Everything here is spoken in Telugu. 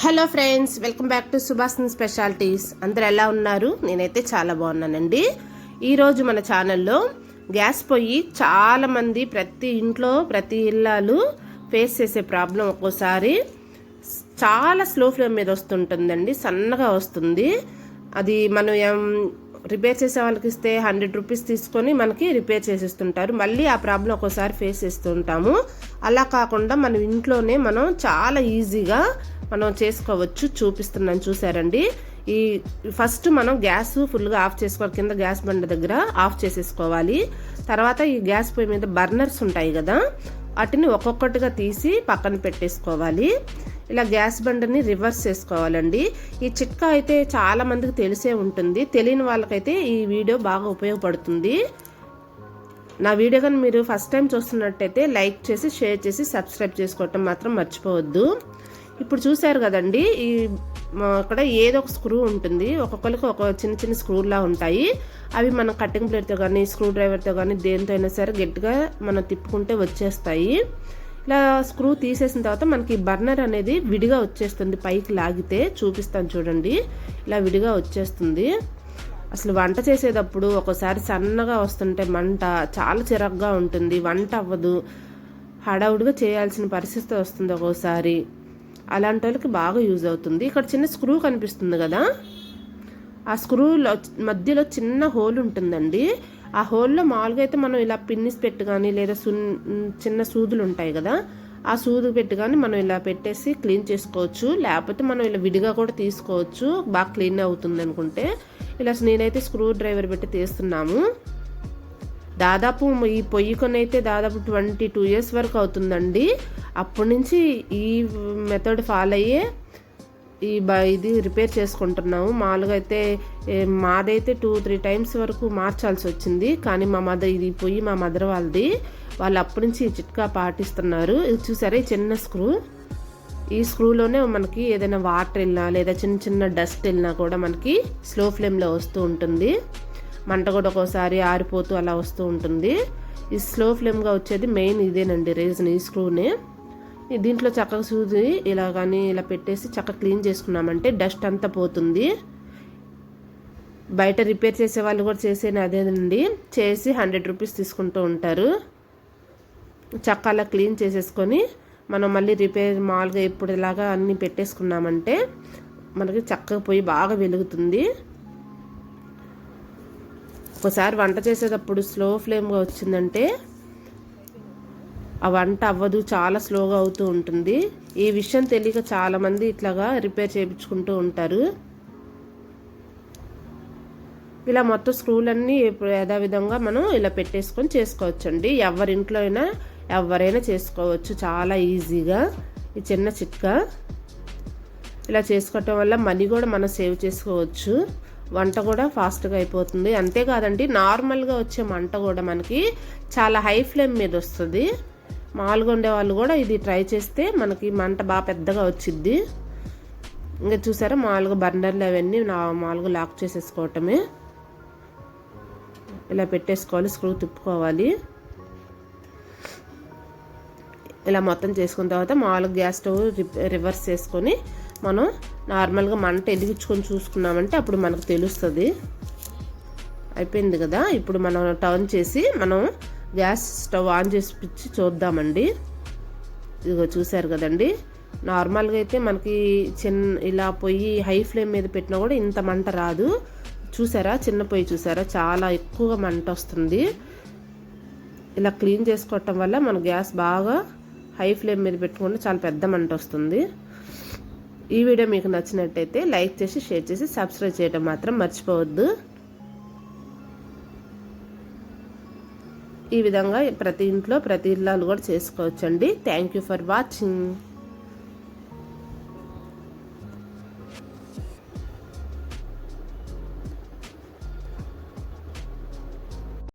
Hello friends, welcome back to Subhashini specialities. అందరు ఎలా ఉన్నారు? నేనైతే చాలా బాగున్నానండి. ఈరోజు మన ఛానల్లో గ్యాస్ పొయ్యి చాలామంది ప్రతి ఇంట్లో ప్రతి ఇళ్ళాలు ఫేస్ చేసే ప్రాబ్లం. ఒక్కోసారి చాలా స్లో ఫ్లేమ్ మీద వస్తుంటుందండి, సన్నగా వస్తుంది. అది మనం రిపేర్ చేసే వాళ్ళకి ఇస్తే 100 రూపీస్ తీసుకొని మనకి రిపేర్ చేసేస్తుంటారు. మళ్ళీ ఆ ప్రాబ్లం ఒక్కోసారి ఫేస్ చేస్తూ ఉంటాము. అలా కాకుండా మనం ఇంట్లోనే మనం చాలా ఈజీగా మనం చేసుకోవచ్చు. చూపిస్తున్నాను, చూసారండి. ఈ ఫస్ట్ మనం గ్యాస్ ఫుల్గా ఆఫ్ చేసుకోవాలి. కింద గ్యాస్ బండ దగ్గర ఆఫ్ చేసేసుకోవాలి. తర్వాత ఈ గ్యాస్ పొయ్యి మీద బర్నర్స్ ఉంటాయి కదా, వాటిని ఒక్కొక్కటిగా తీసి పక్కన పెట్టేసుకోవాలి. ఇలా గ్యాస్ బండని రివర్స్ చేసుకోవాలండి. ఈ చిట్కా అయితే చాలా మందికి తెలిసే ఉంటుంది. తెలియని వాళ్ళకైతే ఈ వీడియో బాగా ఉపయోగపడుతుంది. నా వీడియో కానీ మీరు ఫస్ట్ టైం చూస్తున్నట్టయితే లైక్ చేసి, షేర్ చేసి, సబ్స్క్రైబ్ చేసుకోవటం మాత్రం మర్చిపోవద్దు. ఇప్పుడు చూసారు కదండి, ఈ అక్కడ ఏదో ఒక స్క్రూ ఉంటుంది. ఒక్కొక్కరికి ఒక చిన్న చిన్న స్క్రూలా ఉంటాయి. అవి మనం కటింగ్ ప్లేట్తో కానీ, స్క్రూ డ్రైవర్తో కానీ, దేంతో అయినా సరే గట్టిగా మనం తిప్పుకుంటే వచ్చేస్తాయి. ఇలా స్క్రూ తీసేసిన తర్వాత మనకి బర్నర్ అనేది విడిగా వచ్చేస్తుంది. పైకి లాగితే చూపిస్తాను చూడండి, ఇలా విడిగా వచ్చేస్తుంది. అసలు వంట చేసేటప్పుడు ఒకసారి సన్నగా వస్తుంటే మంట చాలా చిరాగ్గా ఉంటుంది, వంట అవ్వదు, హడావుడిగా చేయాల్సిన పరిస్థితి వస్తుంది ఒక్కోసారి. అలాంటి వాళ్ళకి బాగా యూజ్ అవుతుంది. ఇక్కడ చిన్న స్క్రూ కనిపిస్తుంది కదా, ఆ స్క్రూలో మధ్యలో చిన్న హోల్ ఉంటుందండి. ఆ హోల్లో మామూలుగా అయితే మనం ఇలా పిన్నిస్ పెట్టి కానీ, లేదా చిన్న సూదులు ఉంటాయి కదా, ఆ సూదు పెట్టి కానీ మనం ఇలా పెట్టేసి క్లీన్ చేసుకోవచ్చు. లేకపోతే మనం ఇలా విడిగా కూడా తీసుకోవచ్చు, బాగా క్లీన్ అవుతుంది అనుకుంటే. ఇలా నేనైతే స్క్రూ డ్రైవర్ పెట్టి తీస్తున్నాము. దాదాపు ఈ పొయ్యి కొనైతే దాదాపు 22 years వరకు అవుతుందండి. అప్పటి నుంచి ఈ మెథడ్ ఫాలో అయ్యే ఇది రిపేర్ చేసుకుంటున్నాము. మామూలుగా అయితే మాదైతే 2-3 times వరకు మార్చాల్సి వచ్చింది. కానీ ఇది పొయ్యి మా మదర్ వాళ్ళది. వాళ్ళు అప్పటి నుంచి ఈ చిట్కా పాటిస్తున్నారు. ఇది చూసారా, ఈ చిన్న స్క్రూ, ఈ స్క్రూలోనే మనకి ఏదైనా వాటర్ వెళ్ళినా లేదా చిన్న చిన్న డస్ట్ వెళ్ళినా కూడా మనకి స్లో ఫ్లేమ్లో వస్తూ ఉంటుంది. మంట కూడా ఒక్కోసారి ఆరిపోతూ అలా వస్తూ ఉంటుంది. ఈ స్లో ఫ్లేమ్గా వచ్చేది మెయిన్ ఇదేనండి రీజన్, ఈ స్క్రూనే. దీంట్లో చక్కగా సూది ఇలా కానీ ఇలా పెట్టేసి చక్కగా క్లీన్ చేసుకున్నామంటే డస్ట్ అంతా పోతుంది. బయట రిపేర్ చేసే వాళ్ళు కూడా చేసేది అదేనండి, చేసి 100 రూపీస్ తీసుకుంటూ ఉంటారు. చక్కగా అలా క్లీన్ చేసేసుకొని మనం మళ్ళీ రిపేర్ మామూలుగా ఎప్పుడు ఇలాగా అన్నీ పెట్టేసుకున్నామంటే మనకి చక్కగా పోయి బాగా వెలుగుతుంది. ఒకసారి వంట చేసేటప్పుడు స్లో ఫ్లేమ్గా వచ్చిందంటే ఆ వంట అవ్వదు, చాలా స్లోగా అవుతూ ఉంటుంది. ఈ విషయం తెలియక చాలామంది ఇట్లాగా రిపేర్ చేయించుకుంటూ ఉంటారు. ఇలా మొత్తం స్క్రూలన్నీ యథావిధంగా మనం ఇలా పెట్టేసుకొని చేసుకోవచ్చండి. ఎవరింట్లో అయినా ఎవరైనా చేసుకోవచ్చు చాలా ఈజీగా. ఈ చిన్న చిట్కా ఇలా చేసుకోవటం వల్ల మనీ కూడా మనం సేవ్ చేసుకోవచ్చు, వంట కూడా ఫాస్ట్గా అయిపోతుంది. అంతేకాదండి, నార్మల్గా వచ్చే మంట కూడా మనకి చాలా హై ఫ్లేమ్ మీద వస్తుంది. మామూలుగా ఉండే వాళ్ళు కూడా ఇది ట్రై చేస్తే మనకి మంట బాగా పెద్దగా వచ్చిద్ది. ఇంకా చూసారా, మామూలుగా బర్నర్లు అవన్నీ మామూలుగా లాక్ చేసేసుకోవటమే. ఇలా పెట్టేసుకోవాలి, స్క్రూ తిప్పుకోవాలి. ఇలా మొత్తం చేసుకున్న తర్వాత మామూలుగా గ్యాస్ స్టవ్ రివర్స్ చేసుకొని మనం నార్మల్గా మంట ఎదిగించుకొని చూసుకున్నామంటే అప్పుడు మనకు తెలుస్తుంది. అయిపోయింది కదా, ఇప్పుడు మనం టర్న్ చేసి మనం గ్యాస్ స్టవ్ ఆన్ చేసి చూద్దామండి. ఇదిగో చూసారు కదండి, నార్మల్గా అయితే మనకి ఇలా పొయ్యి హై ఫ్లేమ్ మీద పెట్టినా కూడా ఇంత మంట రాదు. చూసారా, చిన్న పొయ్యి చూసారా, చాలా ఎక్కువగా మంట వస్తుంది. ఇలా క్లీన్ చేసుకోవటం వల్ల మన గ్యాస్ బాగా హై ఫ్లేమ్ మీద పెట్టుకుంటే చాలా పెద్ద మంట వస్తుంది. ఈ వీడియో మీకు నచ్చినట్టయితే లైక్ చేసి, షేర్ చేసి, సబ్స్క్రైబ్ చేయడం మాత్రం మర్చిపోవద్దు. ఈ విధంగా ప్రతి ఇంట్లో ప్రతి ఇళ్ళలో కూడా చేసుకోవచ్చండి. Thank you for watching.